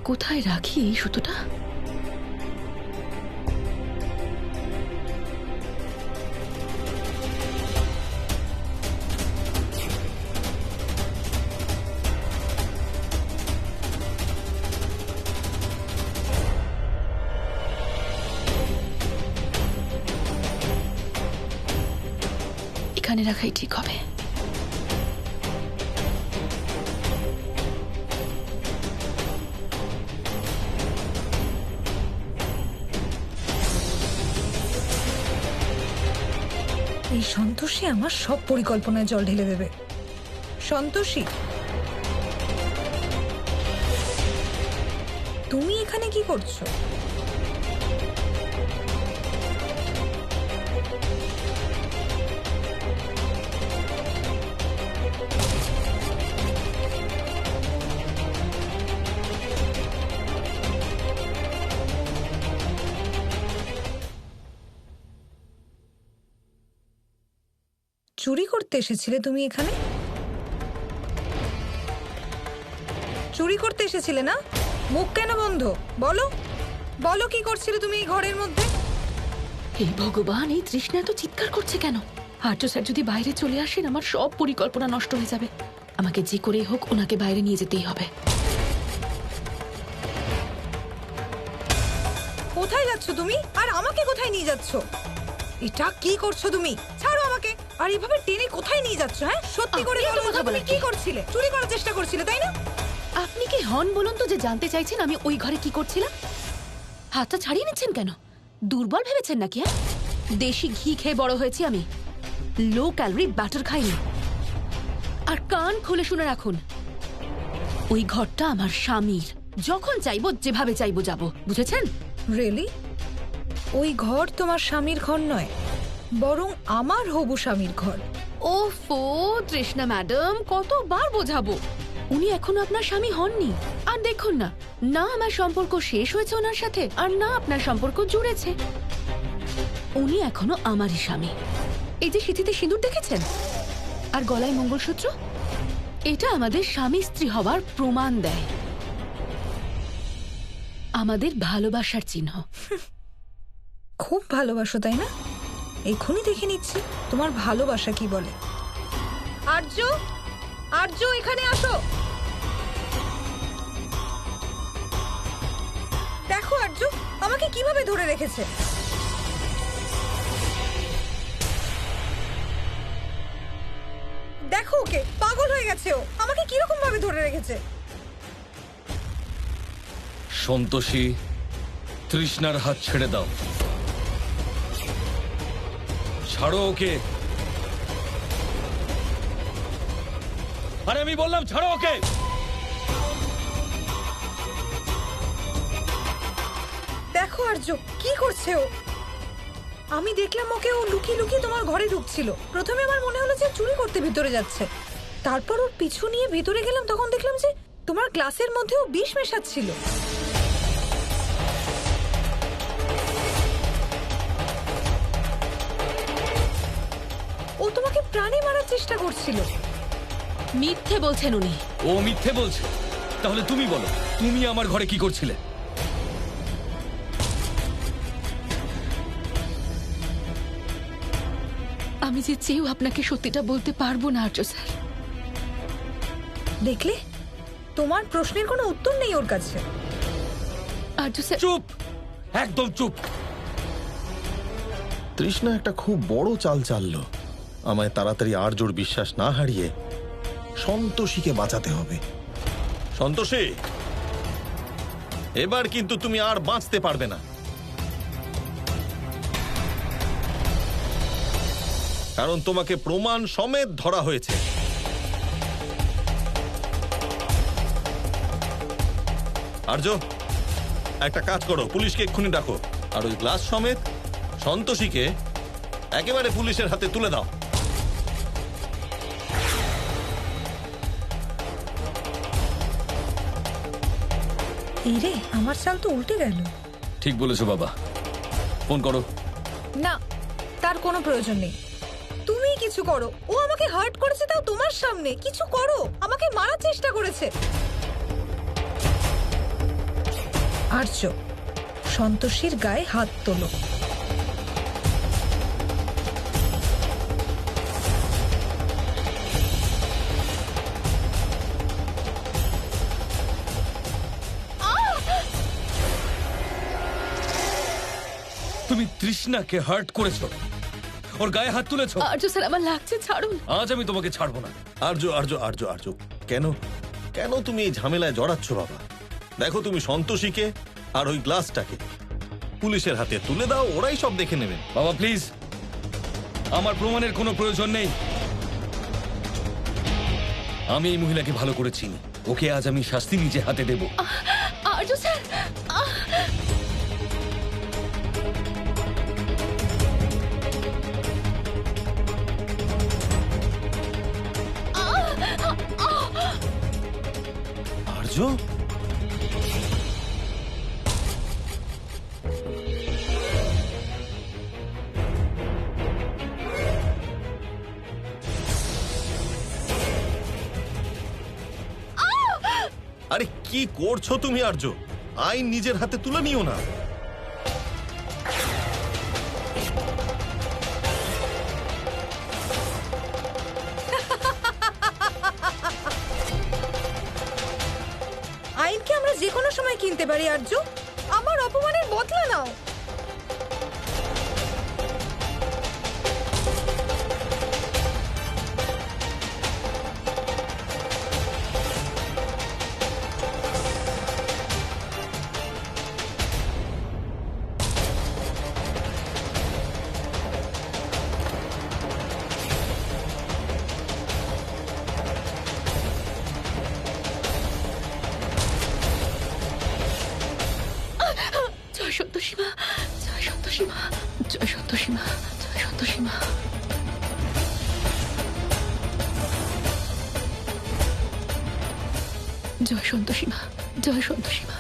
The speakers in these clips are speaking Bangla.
কোথায় রাখি এই সুতোটা? এখানে রাখাই ঠিক হবে। এই সন্তোষী আমার সব পরিকল্পনায় জল ঢেলে দেবে। সন্তোষী, তুমি এখানে কি করছো? চুরি করতে এসেছিলে তুমি এখানে? চুরি করতে এসেছিলে না? মুখ কেন বন্ধ? বলো বলো, কি করছিলে তুমি এই ঘরের মধ্যে? এই ভগবান, এই তৃষ্ণা এত চিৎকার করছে কেন? আর্য স্যার যদি বাইরে চলে আসেন আমার সব পরিকল্পনা নষ্ট হয়ে যাবে। আমাকে যে করে হোক ওনাকে বাইরে নিয়ে যেতেই হবে। কোথায় যাচ্ছ তুমি? আর আমাকে কোথায় নিয়ে যাচ্ছ? এটা কি করছো তুমি? ছাড়ো আমাকে। আর এইভাবে টেনে কোথায় নিয়ে যাচ্ছ? হ্যাঁ, সত্যি করে আপনি এত বলো, কথা তুমি বলেন কি কি? করছিলে? চুরি করার চেষ্টা করছিলে, তাই না? আপনি কি হন বলুন তো, যে জানতে চাইছেন আমি ওই ঘরে কি করছিলাম? হাতটা ছাড়িয়ে নিচ্ছেন কেন? দুর্বল ভেবেছেন নাকি? হ্যাঁ, দেশি ঘি খেয়ে বড় হয়েছি আমি, লো ক্যালোরি ব্যাটার খাইনি। আর কান খুলে শুনে রাখুন, ওই ঘরটা আমার স্বামীর। যখন চাইবো যেভাবে চাইবো যাব, বুঝেছেন? রিয়েলি? ওই ঘর তোমার স্বামীর ঘর নয়, বরং আমার হবু স্বামীর ঘর। ওফো তৃষ্ণা ম্যাডাম, কতবার বোঝাবো? উনি এখনো আপনার স্বামী হননি। আর দেখুন না, না আমার সম্পর্ক শেষ হয়েছে ওনার সাথে, আর না আপনার সম্পর্ক জুড়েছে। উনি এখনো আমারই স্বামী। এই যে সিঁথিতে সিঁদুর দেখেছেন আর গলায় মঙ্গলসূত্র, এটা আমাদের স্বামী স্ত্রী হওয়ার প্রমাণ দেয়, আমাদের ভালোবাসার চিহ্ন। খুব ভালোবাসো, তাই না? এখনই দেখে নিচ্ছি তোমার ভালোবাসা কি বলে। আর্য, আর্য, এখানে আসো। দেখো আর্য আমাকে কিভাবে ধরে রেখেছে। দেখো ওকে, পাগল হয়ে গেছে ও। আমাকে কিরকম ভাবে ধরে রেখেছে। সন্তোষী, তৃষ্ণার হাত ছেড়ে দাও। ছাড়ো ওকে। আরে আমি বললাম ছাড়ো ওকে। দেখো আর্য কি করছে ও। আমি দেখলাম ওকে, ও লুকিয়ে লুকিয়ে তোমার ঘরে ঢুকছিল। প্রথমে আমার মনে হলো যে চুরি করতে ভিতরে যাচ্ছে, তারপর ওর পিছু নিয়ে ভিতরে গেলাম, তখন দেখলাম যে তোমার গ্লাসের মধ্যেও বিষ মেশাচ্ছিল। ও তোমাকে প্রাণে মারার চেষ্টা করছিল। মিথ্যে বলছেন উনি। ও মিথ্যে বলছে? তাহলে তুমি বলো, তুমি আমার ঘরে কি করছিলে? আমি যে চেয়েও আপনাকে সত্যিটা বলতে পারবো না আর্য স্যার। দেখলে, তোমার প্রশ্নের কোনো উত্তর নেই ওর কাছে। আর্য স্যার, চুপ, একদম চুপ। তৃষ্ণা একটা খুব বড় চাল চাললো। আমায় তাড়াতাড়ি আর্যর বিশ্বাস না হারিয়ে সন্তোষীকে বাঁচাতে হবে। সন্তোষী, এবার কিন্তু তুমি আর বাঁচতে পারবে না, কারণ তোমাকে প্রমাণ সমেত ধরা হয়েছে। আর্য, একটা কাজ করো, পুলিশকে এক্ষুনি ডাকো, আর ওই গ্লাস সমেত সন্তোষীকে একেবারে পুলিশের হাতে তুলে দাও। এই রে, আমার চাল তো উল্টে গেল। ঠিক বলেছো বাবা, ফোন করো। না, তার কোনো প্রয়োজন নেই। তুমি কিছু করো। ও আমাকে হার্ট করেছে, তাও তোমার সামনে। কিছু করো, আমাকে মারার চেষ্টা করেছে। আর্য, সন্তোষীর গায়ে হাত তোলো। তুমি তৃষ্ণাকে হার্ট করেছো, ওর গায়ে হাত তুলেছো। আর্য স্যার, আমার লাগছে, ছাড়ুন। আজ আমি তোমাকে ছাড়বো না। আর্য আর্য আর্য আর্য, কেন কেন তুমি এই ঝামেলায় জড়াচ্ছ বাবা? দেখো, তুমি সন্তোষীকে আর ওই গ্লাসটাকে পুলিশের হাতে তুলে দাও, ওরাই সব দেখে নেবেন। বাবা প্লিজ, আমার প্রমাণের কোনো প্রয়োজন নেই। আমি এই মহিলাকে ভালো করে চিনি, ওকে আজ আমি শাস্তি নিজে হাতে দেব। আর্য স্যার, আর্য, আরে কি করছো তুমি আর্য? আইন নিজের হাতে তুলে নিও না। আইনকে আমরা যে কোনো সময় কিনতে পারি আর্য। আমার অপমানের বদলা নাও। জয় সন্তোষী মা, জয় সন্তোষী মা, জয় সন্তোষী মা, জয় সন্তোষী মা। জয় সন্তোষী মা, জয় সন্তোষী মা,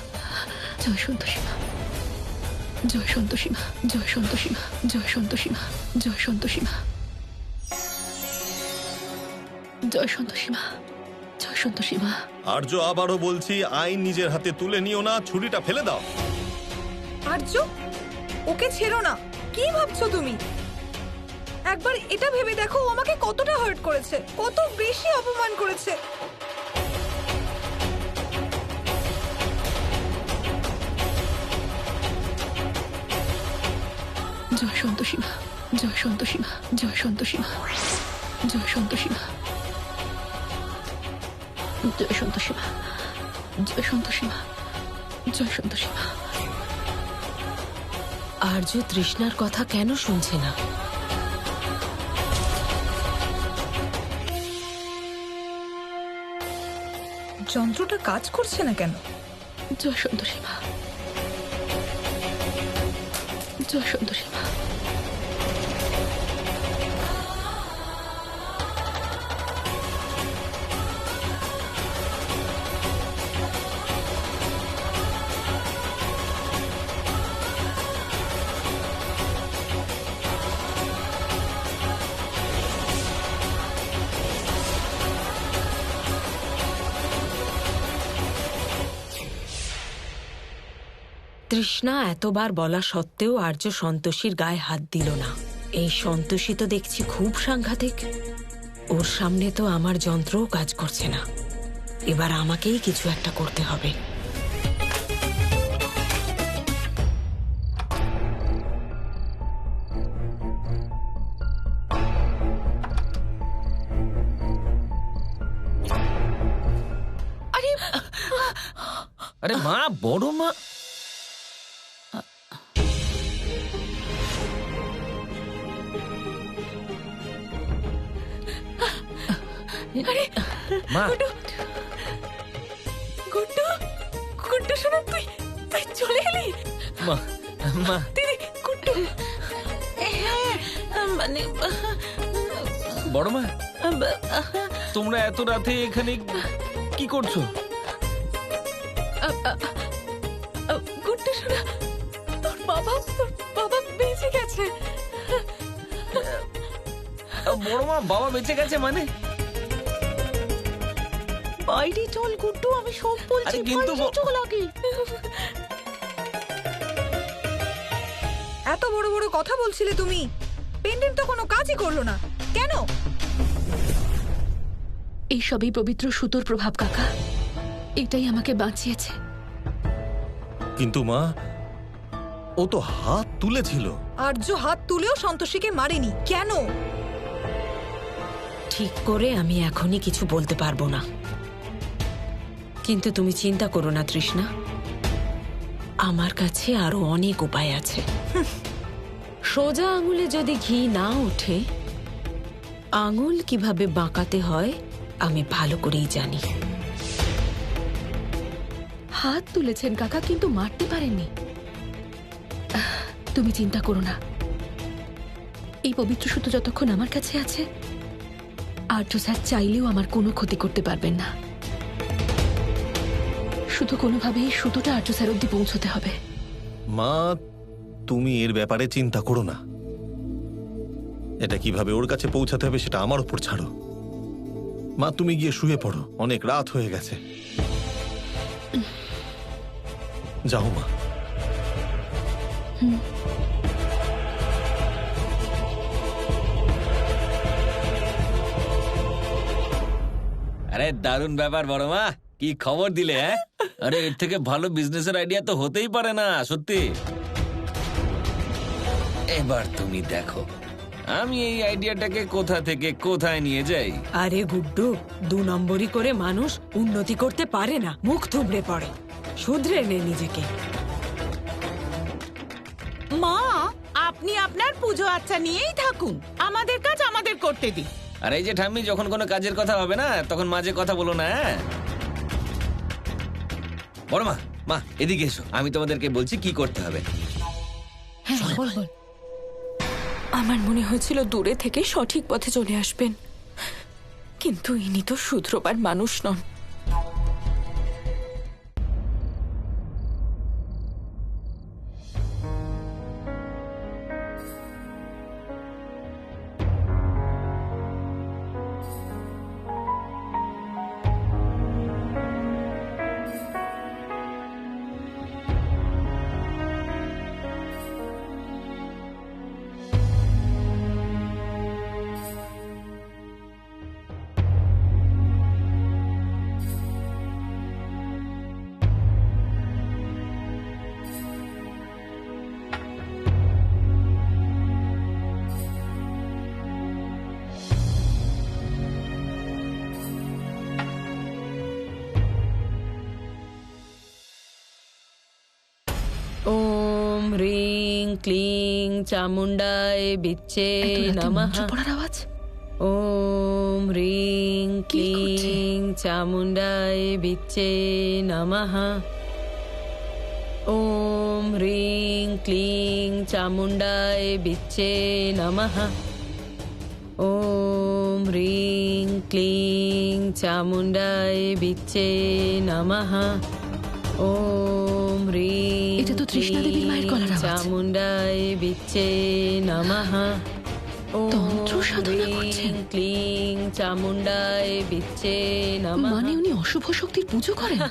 জয় সন্তোষী মা, জয় সন্তোষী মা, জয় সন্তোষী মা, জয় সন্তোষী মা, জয় সন্তোষী মা, জয় সন্তোষী মা, জয় সন্তোষী মা। আর্য, আবারও বলছি, আইন নিজের হাতে তুলে নিও না, ছুরিটা ফেলে দাও। আর্য, ওকে ছেড়ো না। কি ভাবছো তুমি? একবার এটা ভেবে দেখো, ও আমাকে কতটা হার্ট করেছে, কত বেশি অপমান করেছে। জয় সন্তোষী মা, জয় সন্তোষী মা, জয় সন্তোষী মা, জয় সন্তোষী মা, জয় সন্তোষী মা, জয় সন্তোষী মা, জয় সন্তোষী মা। আর্য তৃষ্ণার কথা কেন শুনছে না? যন্ত্রটা কাজ করছে না কেন? জয় সন্তোষী মা, জয় সন্তোষী মা। তৃষ্ণা এতবার বলা সত্ত্বেও আর্য সন্তোষীর গায়ে হাত দিল না। এই সন্তোষী তো দেখছি খুব সাংঘাতিক। ওর সামনে তো আমার যন্ত্রও কাজ করছে না। এবার আমাকেই কিছু একটা করতে হবে। আরে মা, বড় মা। মা, গুড্ডু, গুড্ডু শোনা, তুই তুই চলে এলি? মা, মা। দিদি, গুড্ডু। মানে বড় মা, তোমরা এত রাতে এখানে কি করছো? গুড্ডু শোনা, তোর বাবা বেঁচে গেছে। বড় মা, বাবা বেঁচে গেছে মানে? বাইরে চল গুড্ডু, আমি সব বলছি। আরে কিন্তু বাইরে চল আগে। এত বড় বড় কথা বলছিলে তুমি, পেন্ডেন্ট তো কোনো কাজই করলো না কেন? এইসবই পবিত্র সুতোর প্রভাব কাকা, এটাই আমাকে বাঁচিয়েছে। কিন্তু মা, ও তো হাত তুলেছিল। আর্য হাত তুলেও সন্তোষীকে মারেনি কেন? ঠিক করে আমি এখনই কিছু বলতে পারবো না, কিন্তু তুমি চিন্তা করো না তৃষ্ণা, আমার কাছে আরো অনেক উপায় আছে। সোজা আঙুলে যদি ঘি না ওঠে, আঙুল কিভাবে বাঁকাতে হয় আমি ভালো করেই জানি। হাত তুলেছেন কাকা, কিন্তু মারতে পারেননি। তুমি চিন্তা করো না, এই পবিত্র সুতো যতক্ষণ আমার কাছে আছে, আর্য স্যার চাইলেও আমার কোনো ক্ষতি করতে পারবেন না। শুধু কোনোভাবেই সুতোটা আর্য স্যার অব্দি পৌঁছতে হবে। মা, তুমি এর ব্যাপারে চিন্তা করো না। এটা কিভাবে ওর কাছে পৌঁছাতে হবে সেটা আমার উপর ছাড়ো। মা, তুমি গিয়ে শুয়ে পড়ো, অনেক রাত হয়ে গেছে। যাও মা। আরে দারুণ ব্যাপার বড় মা, কি খবর দিলে? হ্যাঁ, আরে এর থেকে ভালো বিজনেসের আইডিয়া তো হতেই পারে না, সত্যি। এবার তুমি দেখো আমি এই আইডিয়াটাকে কোথা থেকে কোথায় নিয়ে যাই। আরে গুড্ডু, 2 নম্বরই করে মানুষ উন্নতি করতে পারে না, মুখ থুবড়ে পড়ে। শুধরে নে নিজেকে। মা, আপনি আপনার পুজো আচ্ছা নিয়েই থাকুন, আমাদের কাজ আমাদের করতে দিন। আর এই যে ঠাম্মি, যখন কোনো কাজের কথা হবে না তখন মাঝে কথা বলো না। হ্যাঁ বড় মা, মা এদিকে এসো, আমি তোমাদেরকে বলছি কি করতে হবে। হ্যাঁ বল বল। আমার মনে হয়েছিল দূরে থেকে সঠিক পথে চলে আসবেন, কিন্তু ইনি তো শুধরোবার মানুষ নন। ওম হ্রিং ক্লিং চামুণ্ডায় বিচ্ছে এত রাতে নমঃ। মন্ত্র পড়ার আওয়াজ। ওম হ্রিং কি করছে? ক্লিং চামুণ্ডায় বিচ্ছে নমঃ। ওম হ্রিং ক্লিং চামুণ্ডায় বিচ্ছে নমঃ। ওম হ্রিং ক্লিং চামুণ্ডায় বিচ্ছে নমঃ। ওম হ্রিং এটা তো তৃষ্ণা দেবীর মায়ের গলার আওয়াজ। চামুণ্ডায় বিচ্ছে নমঃ। তন্ত্র সাধনা করছেন? ক্লিং চামুণ্ডায় বিচ্ছে নমঃ। মানে উনি অশুভ শক্তির পুজো করেন?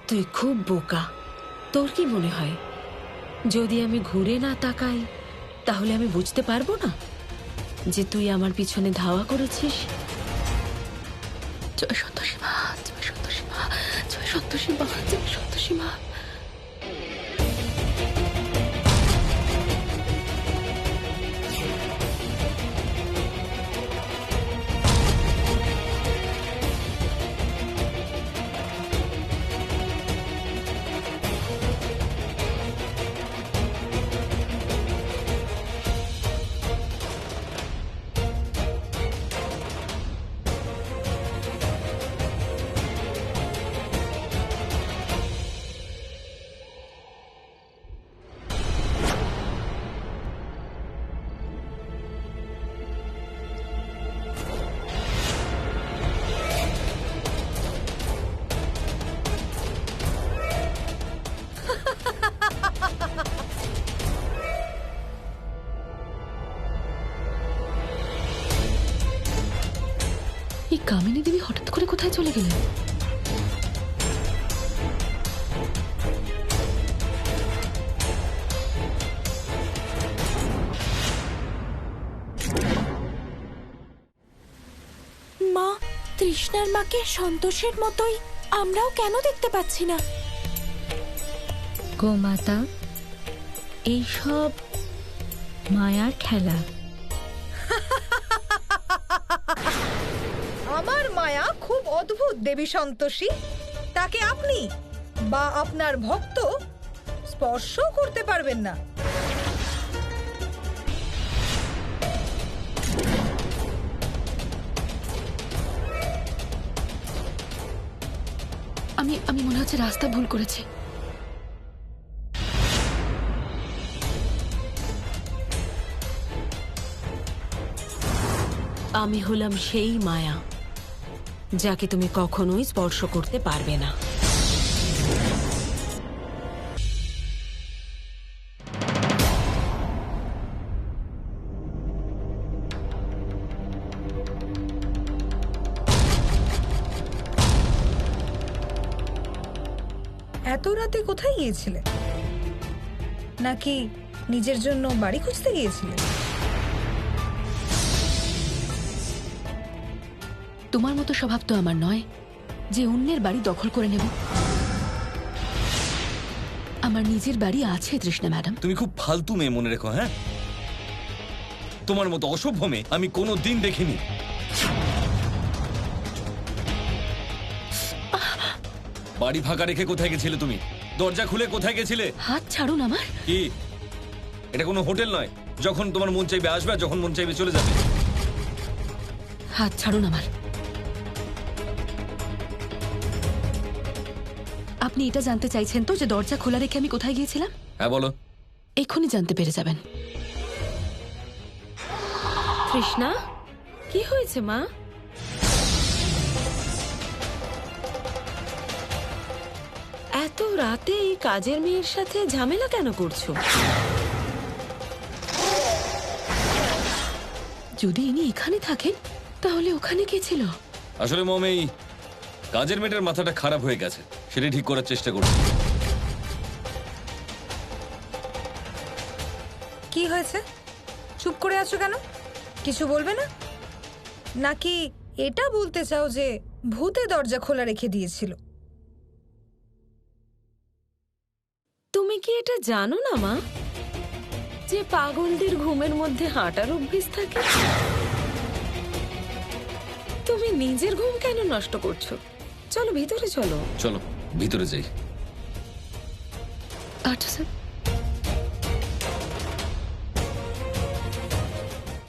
তুই খুব বোকা। তোর কি মনে হয় যদি আমি ঘুরে না তাকাই তাহলে আমি বুঝতে পারবো না যে তুই আমার পিছনে ধাওয়া করেছিস? জয় সন্তোষী মা, জয় সন্তোষী মা, জয় সন্তোষী মা, জয় সন্তোষী মা। এই কামিনী দেবী হঠাৎ করে কোথায় চলে গেলেন? মা, তৃষ্ণার মাকে সন্তোষের মতোই আমরাও কেন দেখতে পাচ্ছি না? গোমাতা, এইসব মায়ার খেলা। আমার মায়া খুব অদ্ভুত দেবী সন্তোষী। তাকে আপনি বা আপনার ভক্ত স্পর্শও করতে পারবেন না। আমি মনে হচ্ছে রাস্তা ভুল করেছি। আমি হলাম সেই মায়া যাকে তুমি কখনোই স্পর্শ করতে পারবে না। এত রাতে কোথায় গিয়েছিলে? নাকি নিজের জন্য বাড়ি খুঁজতে গিয়েছিলে? তোমার মতো স্বভাব তো আমার নয় যে অন্যের বাড়ি দখল করে নেব। আমার নিজের বাড়ি আছে তৃষ্ণা ম্যাডাম। তুমি খুব ফালতু মেয়ে, মনে রেখো। হ্যাঁ, তোমার মতো অসভ্য মেয়ে আমি কোনো দিন দেখিনি। বাড়ি ফাঁকা রেখে কোথায় গেছিলে তুমি? দরজা খুলে কোথায় গেছিলে? হাত ছাড়ুন আমার। কি এটা কোনো হোটেল নয় যখন তোমার মন চাইবে আসবে, আর যখন মন চাইবে চলে যাবে। হাত ছাড়ুন আমার। আপনি এটা জানতে চাইছেন তো যে দরজা খোলা রেখে আমি কোথায় গিয়েছিলাম? হ্যাঁ বলো। এক্ষুনি জানতে পেরে যাবেন। তৃষ্ণা, কি হয়েছে মা? এত রাতে এই কাজের মেয়ের সাথে ঝামেলা কেন করছো? যদি ইনি এখানে থাকেন তাহলে ওখানে কে ছিল? আসলে মম, এই কাজের মেয়েটার মাথাটা খারাপ হয়ে গেছে, সেটা ঠিক করার চেষ্টা করছি। কি হয়েছে? চুপ করে আছো কেন? কিছু বলবে না? নাকি এটা বলতে চাও যে ভূতে দরজা খোলা রেখে দিয়েছিল? তুমি কি এটা জানো না মা যে পাগলদের ঘুমের মধ্যে হাঁটার অভ্যেস থাকে? তুমি নিজের ঘুম কেন নষ্ট করছো? চলো ভিতরে চলো। চলো ভিতরে যাই। আচ্ছা স্যার।